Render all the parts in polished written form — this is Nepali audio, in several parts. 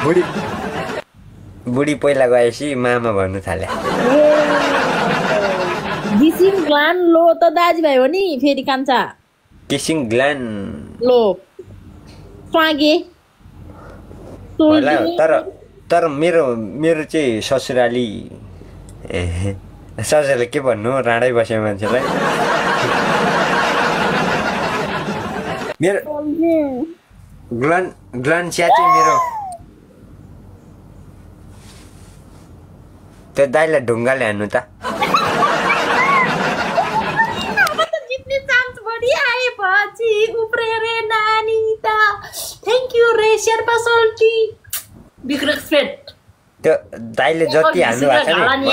बुढी बुढी पहिला गएपछि मामा भन्नु थाल्यो किसिङ ग्लान लो त दाजुभाइ हो नि फेरि कान्छा किसिङ ग्लान लो स्वागे होला तर मेरो चाहिँ ससुराली ससुराले के भन्नु राडै बस्यो मान्छेलाई मेरो ग्लान च्या चाहिँ मेरो त्यो दाइलाई ढुङ्गाले हान्नु त जित्ने चान्स बढी आएपछि उफ्रेरे नानी त थ्याङ्क यू रे शेर्पा सोल्टी बिग रेस्पेक्ट त्यो दाइले जति हान्नु भएको छ नि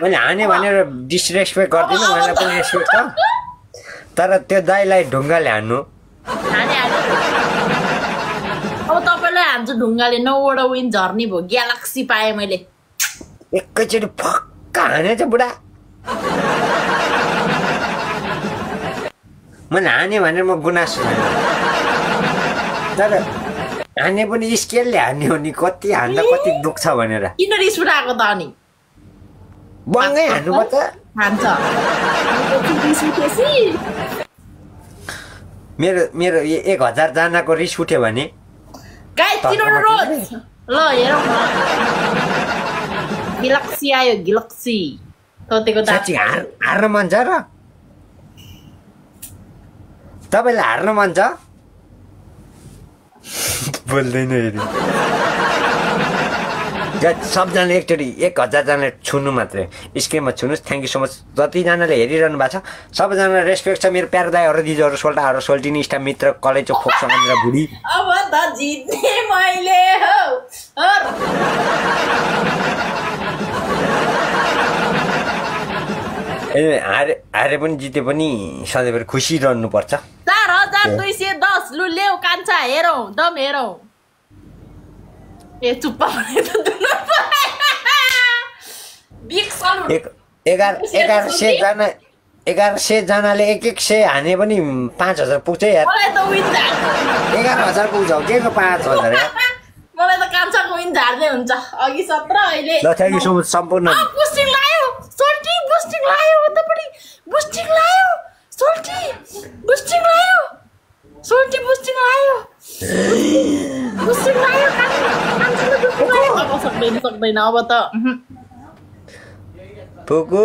मैले हाने भनेर डिसरेस्पेक्ट गर्दिनँ मलाई पनि रेस्पेक्ट छ तर त्यो दाइलाई ढुङ्गाले हान्नु अब तपाईँलाई हान्छु ढुङ्गाले 9वटा विन झर्नी भयो ग्यालेक्सी पाएँ मैले एकैचोटि फक्का हानेछ बुढा मैले हाने भनेर म गुनासो तर हाने पनि स्केलले हान्ने हो नि कति हान्दा कति दुख्छ भनेर किन रिस उठाएको त अनि बङ्गै हान्नु पर्छ हान्छ मेरो 1000 जनाको रिस उठ्यो भने गाइस तिनीहरु रोज ल हेरौँ न गिलक्सी आयो गिलक्सी ततेको साँच्चै हार्न मन छ र तपाईलाई हार्न मन छ बोल्दैन हेरि सबजनाले एकचोटि 1000 जनाले छुनु मात्रै स्क्रिनमा छुनुहोस् थ्याङ्क यू सो मच जतिजनाले हेरिरहनु भएको छ सबैजनालाई रेस्पेक्ट छ मेरो प्यारो दाइहरू दिदीहरू सोल्टाहरू सोल्टिनी इष्ट मित्र कलेजो फोक्स मेरा बुढी अब त जित्ने मैले हो हारे पनि जिते पनि सधैँभरि खुसी रहनुपर्छ 4210 लु ल्याउ कान्छा हेरौँ दम हेरौँ ए चुप्पा भने त दुनु 1100 जनाले एक सय हाने पनि 5000 पुग्छ यार 11000 पुग्छ के को 5000 यार मलाई त कान्छाको विन झार्दै हुन्छ अघि 17 अहिले ल थ्यांक यू सो मच सम्पूर्ण बुस्टिङ लायो सोल्टी बुस्टिङ लायो त पनि बुस्टिङ लायो सोल्टी बुस्टिङ लायो सोल्टी बुस्टिङ लायो बुस्टिङ लायो सक्दैन अब त पुगु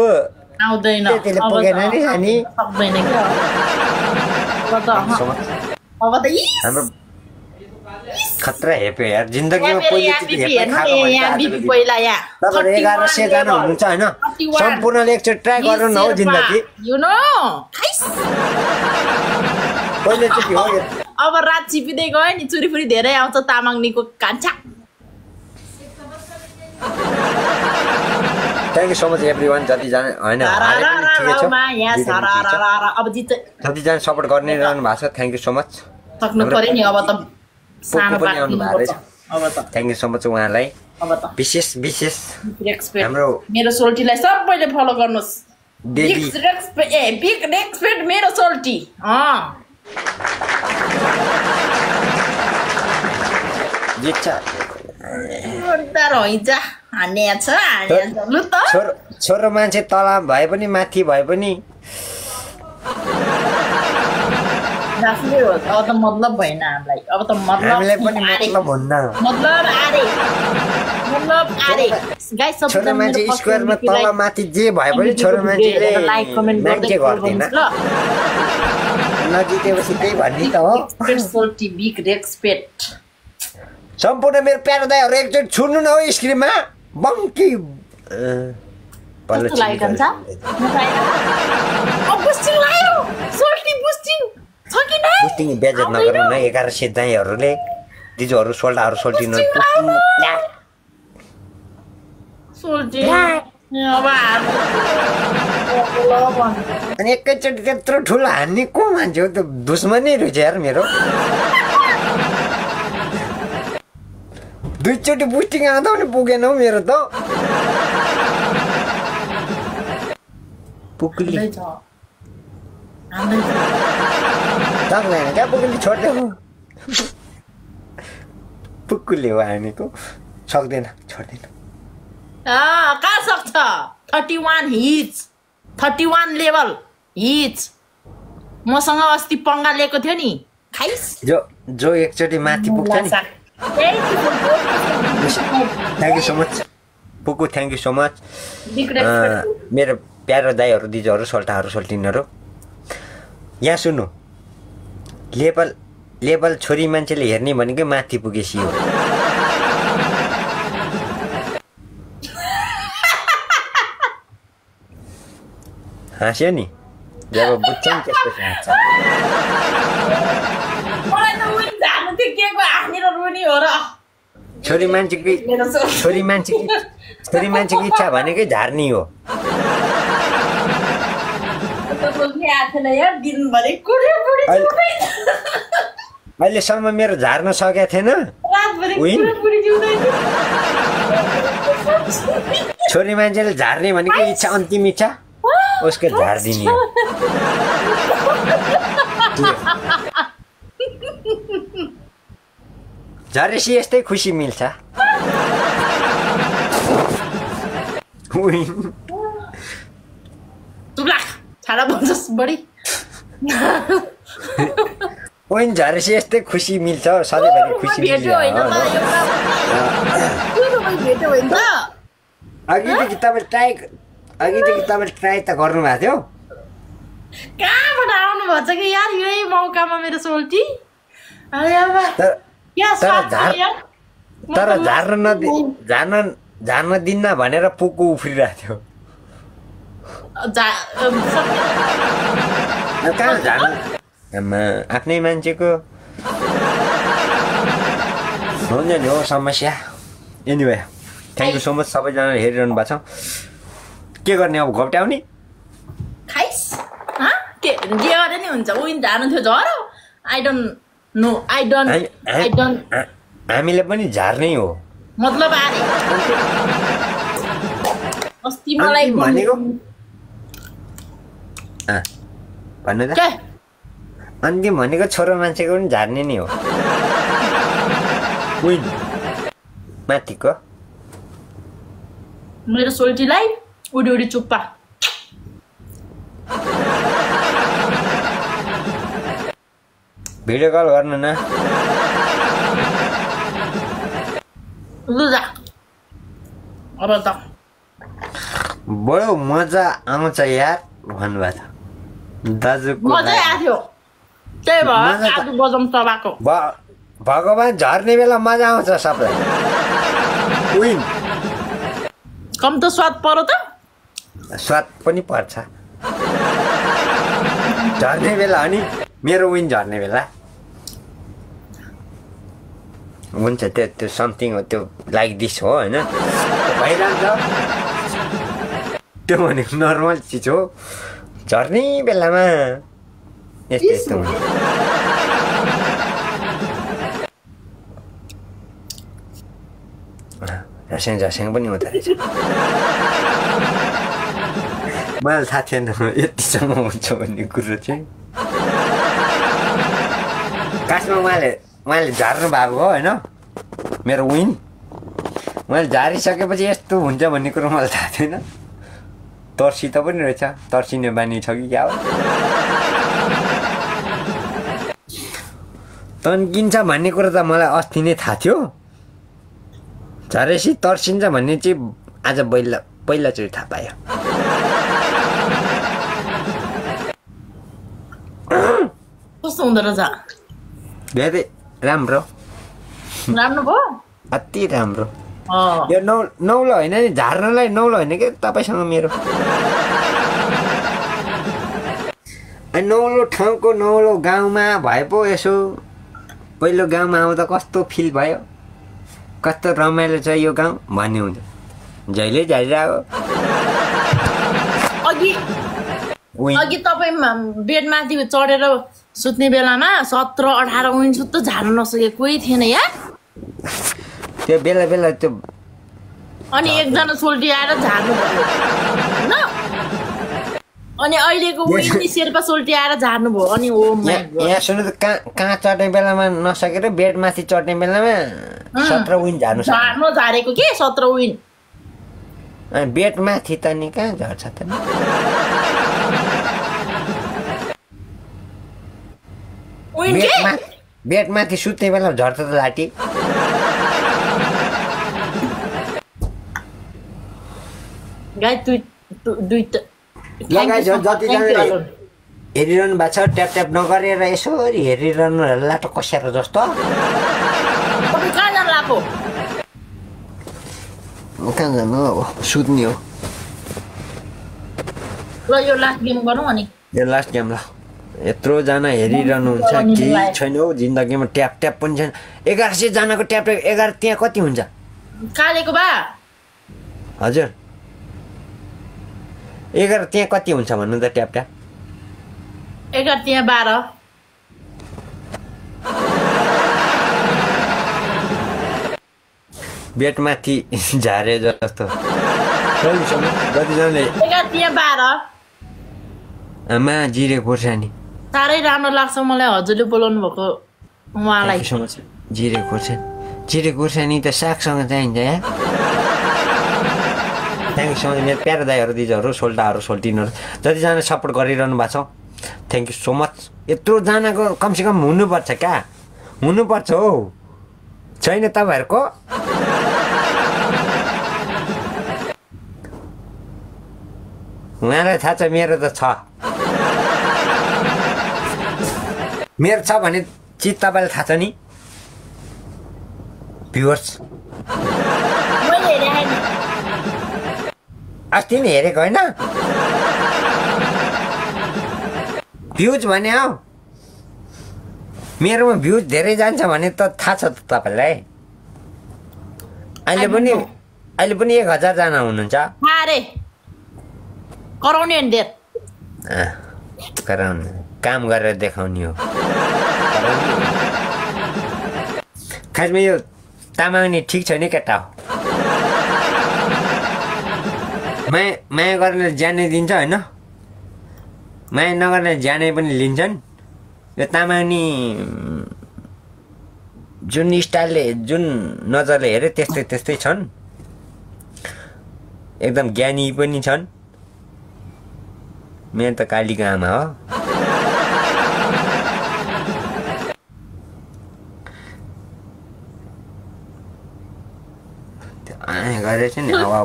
आउँदैन त्यसले पुगेन नि अनि सक्दैन के अब त हाम्रो खतरा हेप्यो यार जिन्दगीमा पहिले पहिला यहाँ 1100 जना हुनुहुन्छ हैन सम्पूर्णले एकचोटि ट्राई गर्नु न हो जिन्दगी यु नो पहिले चाहिँ हो अब रात छिपिँदै गयो नि चुरीफुरी धेरै आउँछ तामाङनीको कान्छा thank you so much everyone जति जना हैन अब जित जति जना सपोर्ट गर्ने रहनु भएको छ थ्यांक यू सो मच सक्नु पर्यो नि अब त सानो पनि आउनु भएको छ अब त थ्यांक यू सो मच उहाँलाई अब त विशेष रेस्पेक्ट हाम्रो मेरो सोल्टीलाई सबैले फलो गर्नुस् बिग रेस्पेक्ट मेरो सोल्टी जित्छ छोरो मान्छे तल भए पनि माथि भए पनि मतलब भएन हामीलाई अब त हामीलाई पनि मतलब हुन्न छोरो मान्छे स्क्वायरमा तल माथि जे भए पनि छोरो मान्छेले लाइक कमेन्ट गर्दै गर्दैन नजितेपछि त्यही भन्ने त हो बिग रेस्पेक्ट सम्पूर्ण मेरो प्यारो दाइहरू एकचोटि छुन्नु न हो स्क्रिनमा बङ्की बुस्टिङ बेजत नगर्नु न 1100 दाइहरूले दिजुहरू सोल्टाहरू सोल्टिनु अनि एकैचोटि त्यत्रो ठुलो हान्ने को मान्छे हो त दुश्मनै रहेछ यार मेरो दुईचोटि बुस्टिङ आउँदा पनि पुगेन हौ मेरो त पुग्ली सक्दैन क्या पुग्ली छोड्दै पुक्कुले हो हानेको सक्दैन छोड्दैन कहाँ सक्छ 31 हिच 31 लेभल हिच मसँग अस्ति पंगा लिएको थियो नि खाइस जो एकचोटि माथि पुग्छ नि थ्याङ्क यू सो मच पुक्कु थ्याङ्क यू सो मच मेरो प्यारो दाइहरू दिदीहरू सोल्टाहरू सोल्टिनहरू यहाँ सुन्नु लेभल छोरी मान्छेले हेर्ने भनेकै माथि पुगेसी हो हाँस्यो नि जब बुझ्छ नि त्यस्तो हाँस्छ छोरी मान्छेको इच्छा भनेकै झार्नी हो अहिलेसम्म मेरो झार्न सकेको थिएन छोरी मान्छेले झार्ने भनेको इच्छा अन्तिम इच्छा उसको झारिदिने हो झरेसी यस्तै खुसी मिल्छ ओइन झरेसी यस्तै खुसी मिल्छ सधैँभरि खुसी मिल्छ अघिदेखि तपाईँले ट्राई त गर्नुभएको थियो कहाँबाट आउनु भन्छ कि यार यही मौकामा मेरो सोल्टी तर झार्न दिन्न भनेर पुक्कु उफ्रिरहेको थियो कहाँ झार्नु आफ्नै मान्छेको हुन्छ नि हो समस्या anyway thank you so much सबैजनाले हेरिरहनु भएको छ के गर्ने अब घोप्ट्याउने खाइस के गरे नि हुन्छ उइन झार्नु थियो झरो I don't know I don't हामीले पनि झार्नै हो मतलब आरे अस्ति मलाई भनेको भन्नु त अन्तिम भनेको छोरो मान्छेको पनि झार्ने नै हो उइन माथिको मेरो सोल्टीलाई उडी उडी चुप्पा भिडियो कल गर्नु न लु जा अब त बडो मजा आउँछ यार भन्नुभएको छ दाजुको मजा आएको थियो त्यही भएर आज बजाउँ तपाईँको भगवान झर्ने बेला मजा आउँछ सबलाई उइन कम त स्वाद पर्यो त स्वाद पनि पर्छ झर्ने बेला अनि मेरो विन झर्ने बेला हुन्छ त्यो समथिङ हो त्यो लाइक दिस हो होइन भइरहन्छ त्यो भनेको नर्मल चिज हो झर्ने बेलामा यस्तो यस्तो हुन्छ झस्याङ पनि हुँदो रहेछ मलाई थाहा थिएन यतिसम्म हुन्छ भन्ने कुरो चाहिँ खासमा उहाँले झार्नु भएको हो होइन मेरो विन मैले झारिसकेपछि यस्तो हुन्छ भन्ने कुरो मलाई थाहा थिएन तर्सी त पनि रहेछ तर्सिने बानी छ कि क्या हो तन्किन्छ भन्ने कुरो त मलाई अस्ति नै थाहा थियो झरेसी तर्सिन्छ भन्ने चाहिँ आज पहिलाचोटि थाहा पायो कस्तो हुँदो रहेछ धेरै राम्रो भयो अति राम्रो यो नौलो होइन नि झार्नलाई नौलो होइन कि तपाईँसँग मेरो नौलो ठाउँको नौलो गाउँमा भए पो यसो पहिलो गाउँमा आउँदा कस्तो फिल भयो कस्तो रमाइलो छ यो गाउँ भन्ने हुन्छ जहिले झारिरहेको अघि तपाईँ बेडमाथि चढेर सुत्ने बेलामा 17-18 उइन सुत्तो झार्नु नसके कोही थिएन यार त्यो बेला बेला त्यो अनि एकजना सोल्टी आएर झार्नु अनि अहिलेको विनी शेर्पा सोल्टी आएर झार्नुभयो अनि ओ माय गॉड यहाँ सुन्नु त कहाँ चढ्ने बेलामा नसकेर बेडमाथि चढ्ने बेलामा 17 विन झार्नु सक्छ झारेको के 17 विन बेडमाथि त नि कहाँ झर्छ त नि बेडमाथि सुत्ने बेला झर्छ त लाटी गाइस दुईटा जतिजनाले हेरिरहनु भएको छ ट्याप ट्याप नगरेर यसो हेरिरहनु लाटो कस्याएर जस्तो कहाँ जानु लाग्यो कहाँ जानु अब सुत्ने हो ल यो लास्ट गेम गरौँ अनि यो लास्ट गेम ल यत्रोजना हेरिरहनुहुन्छ केही छैन हौ जिन्दगीमा ट्याप ट्याप पनि छैन 1100 जनाको ट्याप ट्याप 11 त्यहाँ कति हुन्छ कालेको बा हजुर 11 त्यहाँ कति हुन्छ भन्नु त ट्याप ट्याप 11 त्यहाँ 12 बेटमाथि झारे जस्तो जतिजनाले 11 त्यहाँ 12 आमा जिरे खोर्सानी साह्रै राम्रो लाग्छ मलाई हजुरले बोलाउनु भएको उहाँलाई जिरे खोर्सानी त सागसँग चाहिन्छ या थ्याङ्क यू सो मच मेरो प्यारो दाईहरू दिदीहरू सोल्टाहरू सोल्टिनहरू जतिजना सपोर्ट गरिरहनु भएको छ थ्याङ्क यू सो मच यत्रोजनाको कमसेकम हुनुपर्छ क्या हुनुपर्छ हौ छैन तपाईँहरूको उहाँलाई थाहा छ मेरो त छ मेरो छ भने चिज तपाईँलाई थाहा छ नि भ्युवर्स अस्ति नि हेरेको होइन भ्युज भने हौ मेरोमा भ्युज धेरै जान्छ भने त थाहा छ त तपाईँलाई अहिले पनि 1000 जना हुनुहुन्छ कराउने कराउनु काम गरेर देखाउने हो खासमा यो तामाङ्ने ठिक छैन केटा हो माया गर्ने ज्यानै दिन्छ होइन माया नगर्ने ज्यानै पनि लिन्छन् यो तामाङ्ने जुन स्टाइलले जुन नजरले हेरे त्यस्तै त्यस्तै छन् एकदम ज्ञानी पनि छन् मेरो त कालीको आमा हो गरेछ नि हावा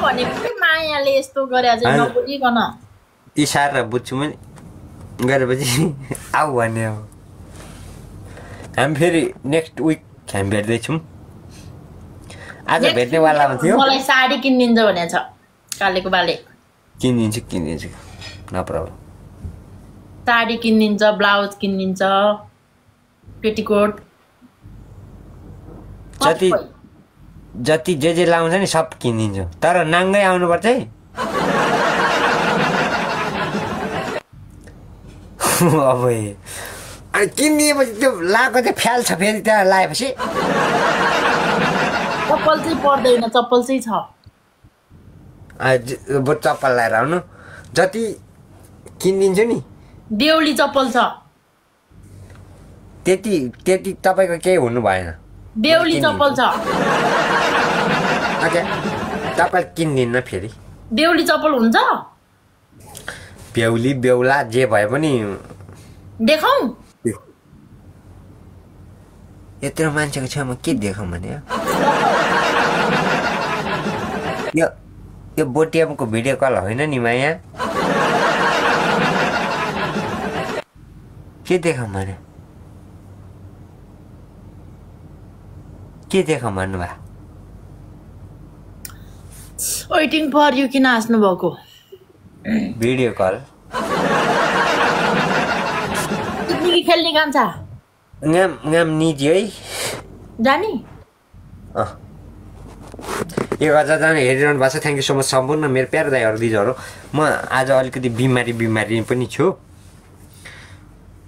भनेको मायाले यस्तो गरे नबुझिकन इसारा बुझ्छु मैले गरेपछि आऊ भन्ने हो हामी फेरि नेक्स्ट विक हामी भेट्दैछौँ आज भेट्नेवालामा थियो मलाई साडी किनिदिन्छ भनेको छ कालेको बाले किनिदिन्छु नो प्रब्लम साडी किनिदिन्छ ब्लाउज किनिदिन्छ पेटिकोट जति जे लाउँछ नि सब किनिदिन्छु तर नाङ्गै आउनुपर्छ है अब अनि किनिदिएपछि त्यो लाएको चाहिँ फ्याल्छ फेरि त्यहाँ लगाएपछि चप्पल चाहिँ पर्दैन चप्पल चाहिँ छ चप्पल लगाएर आउनु जति किनिदिन्छु नि देउली चप्पल छ त्यति तपाईँको केही हुनु भएन देउली चप्पल छ ओके तपाईँ किन्दिन्न फेरि देउली चप्पल हुन्छ बेहुली बेहुला जे भए पनि देखाऊ यत्रो मान्छेको छेउमा के देखाउँ भने यो बोटिएमको भिडियो कल होइन नि माया के देखाउँ भने के देखाउँ भन्नुभयो वेटिङ फर यु किन हाँस्नु भएको भिडियो कल खेल्ने काम छ गाम निजी है जानी 1000 जना हेरिरहनु भएको छ थ्याङ्क यू सो मच सम्पूर्ण मेरो प्यारो दाइहरू दिदीहरू म आज अलिकति बिमारी पनि छु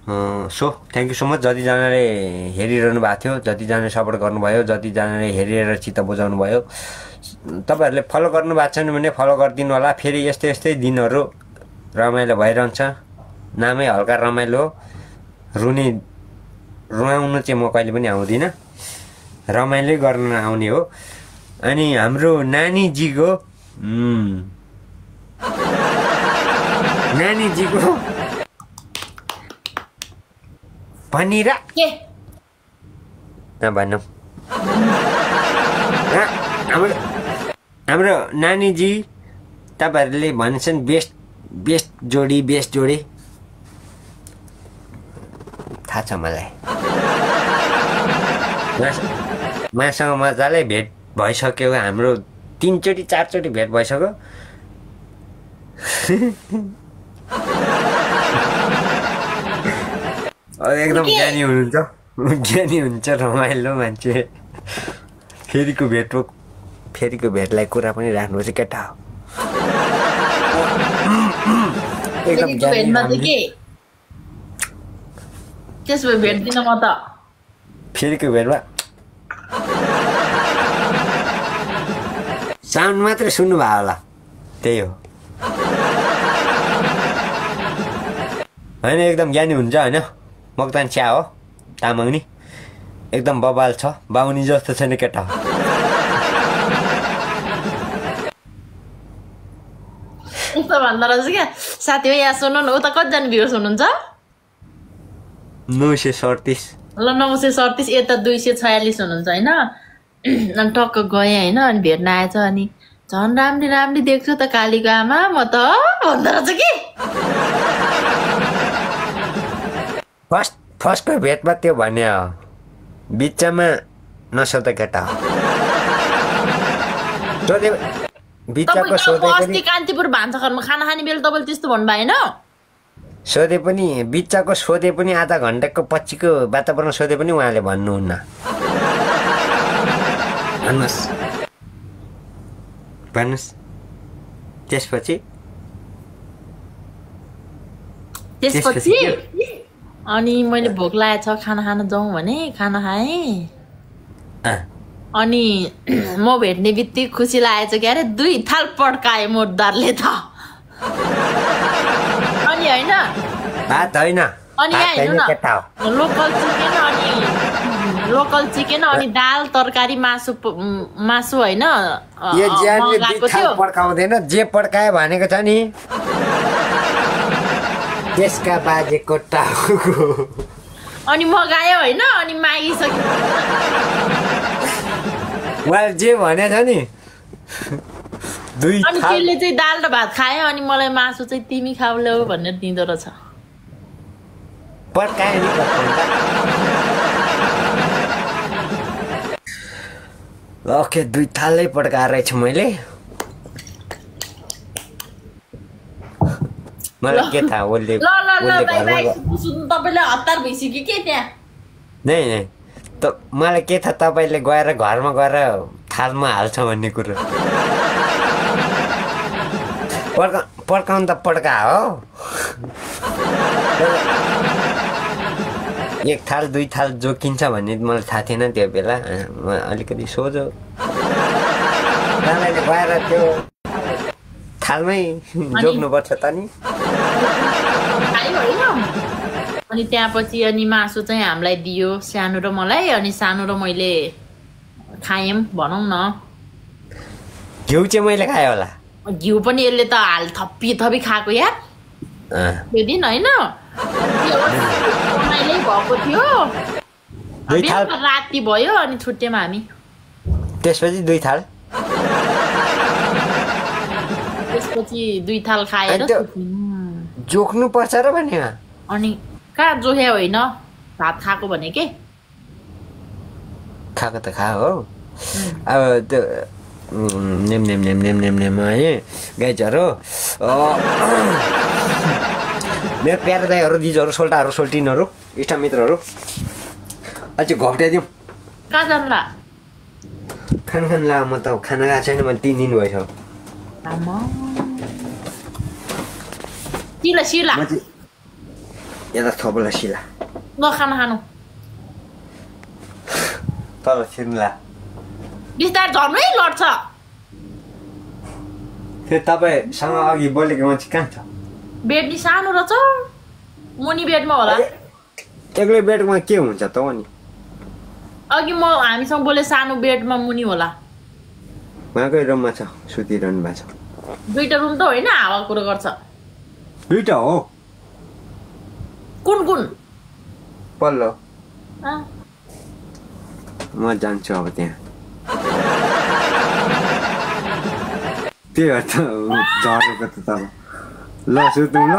so thank you so much जतिजनाले हेरिरहनु भएको थियो, जतिजनाले सपोर्ट गर्नुभयो, जतिजनाले हेरेर चित्त बुझाउनु भयो। तपाईँहरूले फलो गर्नु भएको छैन भने फलो गरिदिनु होला। फेरि यस्तै यस्तै दिनहरू रमाइलो भइरहन्छ। नामै हल्का रमाइलो हो। रुवाउनु चाहिँ म कहिले पनि आउँदिनँ, रमाइलो गर्न आउने हो। अनि हाम्रो नानीजीको पनिर के नभनौँ। हाम्रो नानीजी तपाईँहरूले भन्छन् बेस्ट जोडी थाहा छ मलाई। मासँग मजाले भेट भइसक्यो, हाम्रो 3 चोटि 4 चोटि भेट भइसक्यो। एकदम ज्ञानी हुनुहुन्छ, रमाइलो मान्छे। फेरिको भेटलाई कुरा पनि राख्नुपर्छ केटा हो। एकदम त्यसो भए भेट्दिनँ म त। फेरिको भेटमा साउन्ड मात्रै सुन्नुभयो होला, त्यही हो होइन। एकदम ज्ञानी हुन्छ होइन। मोक्तान च्या हो तामाङ नि, एकदम बबाल छ, बाहुनी जस्तो छैन केटा हो। यस्तो भन्दा रहेछ क्या साथी हो। यहाँ सुन्नु न, उता कतिजना भ्युर्स हुनुहुन्छ? 937। ल 937, यता 246 हुनुहुन्छ होइन। अनि टक्क गएँ होइन, अनि भेट्न आएछ। अनि झन् राम्री देख्छु त कालीको आमा म त भन्दा रहेछ कि। फर्स्टको भेटमा त्यो भने हो, बिचमा नसोध केटा हो। बिचको सोधे अस्ति कान्तिपुर भान्साघरमा खाना खाने बेला तपाईँले त्यस्तो भन्नु भएन? सोधे पनि बिचको सोधे पनि आधा घन्टाको पछिको वातावरण सोधे पनि उहाँले भन्नुहुन्न। भन्नुहोस् त्यसपछि अनि मैले भोक लागेको छ खाना खान जाउँ भने खाना खाएँ। अनि म भेट्ने बित्तिकै खुसी लागेछ क्या अरे 2 थाल पड्काए मोटदारले त। अनि होइन भात होइन, अनि यहाँ हेर्नु न, लोकल चिकन अनि दाल तरकारी मासु होइन मगाएको थियो। पड्काउँदैन, जे पड्कायो भनेको छ नि त्यसका बाजेको टाउको। अनि मगायो होइन, अनि मागिसक्यो। उहाँले जे भनेछ नि 2 अनि त्यसले चाहिँ दाल र भात खायो, अनि मलाई मासु चाहिँ तिमी खाऊ भनेर दिँदो रहेछ। पड्कायो नि ओके 2 थालै पड्काएर रहेछ मैले। मलाई के थाहा उसले तपाईँले हतार भइसक्यो के त्यहाँ? नै त मलाई के थाहा तपाईँले गएर घरमा गएर थालमा हाल्छ भन्ने कुरो। पड्काउनु त पड्का हो। 1 थाल 2 थाल जोकिन्छ भन्ने मलाई थाहा थिएन त्यो बेला। अलिकति सोझो गएर त्यो थालमै जोग्नुपर्छ त नि। अनि त्यहाँपछि अनि मासु चाहिँ हामीलाई दियो, सानो र मलाई। अनि सानो र मैले खायौँ भनौँ न। घिउ चाहिँ मैले खाएँ होला। घिउ पनि यसले त थपी खाएको यार त्यो दिन होइन। भएको थियो राति भयो, अनि छुट्यौँ हामी। त्यसपछि 2 थाल त्यसपछि 2 थाल खाएर जोख्नु पर्छ र भने। अनि कहाँ जोख्या होइन, भात खाएको भने के खाएको त खा हो। अब त्यो नेम है गाइजहरू, मेरो प्यारो दाईहरू दिदीहरू सोल्टाहरू सोल्टिनहरू इष्टमित्रहरू अझै घप्ट्याइदिउँ। कहाँ जान्ला? खान ला। म त खाना गएको छैन, मैले 3 दिन भइसक्यो। यता थोपला सिला ल खाना खानु तल छिर्नुला बिस्तार झर्नै लड्छ त्यो तपाईँसँग अघि बोलेको मान्छे कहाँ छ बेड नि सानो रहेछ मुनि बेडमा होला एक्लै बेडमा के हुन्छ त अनि अघि म हामीसँग बोले सानो बेडमा मुनि होला उहाँकै रुममा छ सुतिरहनु भएको छ दुईटा रुम त होइन हावा कुरो गर्छ दुईटा हो कुन कुन पल्लो अँ, म जान्छु अब त्यहाँ त्यही भएर त झरेको त तल ल सुतौँ ल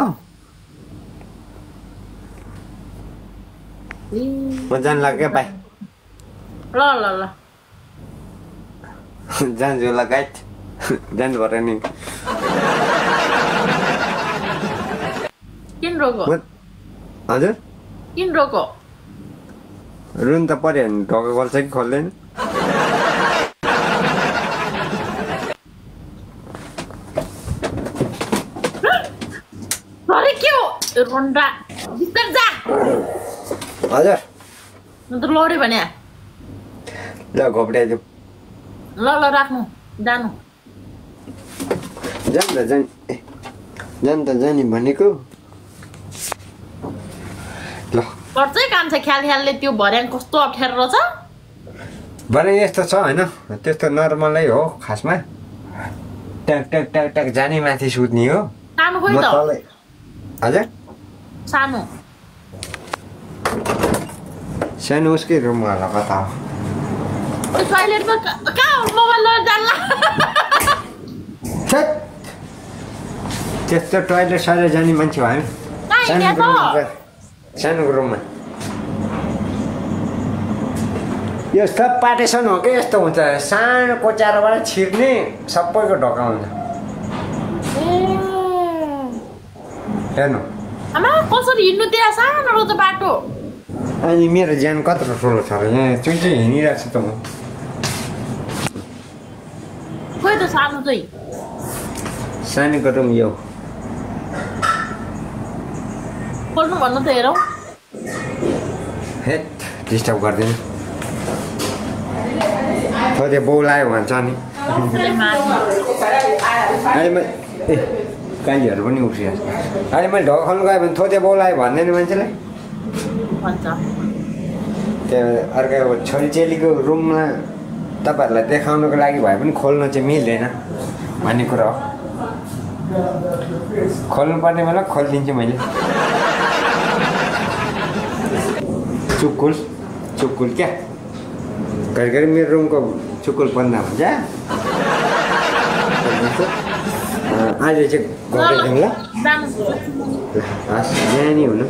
ए, म जानु लाग्यो बाई ल ल ल जान्छु ल गाइड जानु पर्यो नि किन रोको हजुर किन रोको रुन त पर्यो नि ढोका खोल्छ कि खोल्दैन अरे के हो रोन्डा बिस्तार जा हजुर म त लड्यो भने ल घोप्ट्याइदिउँ ल ल राख्नु जानु जान त जाने भनेको ल पर्छै काम छ ख्याल ख्यालले त्यो भर्याङ कस्तो अप्ठ्यारो रहेछ भने यस्तो छ होइन त्यस्तो नर्मलै हो खासमा ट्याक ट्याक ट्याक ट्याक जाने माथि सुत्ने हो सानो खोइ म त तलै हजुर सानो सानो उसकै रुममा होला कता हो टोइलेटमा कहाँ हो मोबाइल लिएर जान्ला छ्याट! त्यस्तो टोइलेट सरेर जाने मान्छे भयो सानो रुममा यो सब पार्टेसन हो कि यस्तो हुन्छ सानो कोचारोबाट छिर्ने सबैको ढोका हुन्छ हेर्नु आमा कसरी हिँड्नु त्यहाँ सानो रहेछ बाटो अनि मेरो ज्यान कत्रो ठुलो छ र यहाँ चुइचै हिँडिरहेको छु त म खोइ त सानो चाहिँ सानोको रुम यो खोल्नु भन्नु त हेरौँ हेट डिस्टर्ब गर्दैन थोरै बोलायो भन्छ नि अहिले म ए गाईहरू पनि उठिरहेको छ अहिले मैले ढोका खोल्नु गएँ भने थोरै बोलायो भन्दैन मान्छेलाई भन्छ त्यो अर्को छोरीचेलीको रुममा तपाईँहरूलाई देखाउनुको लागि भए पनि खोल्न चाहिँ मिल्दैन भन्ने कुरा हो खोल्नुपर्ने बेला खोलिदिन्छु मैले चुक्कुल क्या घरिघरि मेरो रुमको चुक्कुल पन्दा हुन्छ अहिले चाहिँ घटाइदिउँ ल जानु हस् यहाँ नि हुनु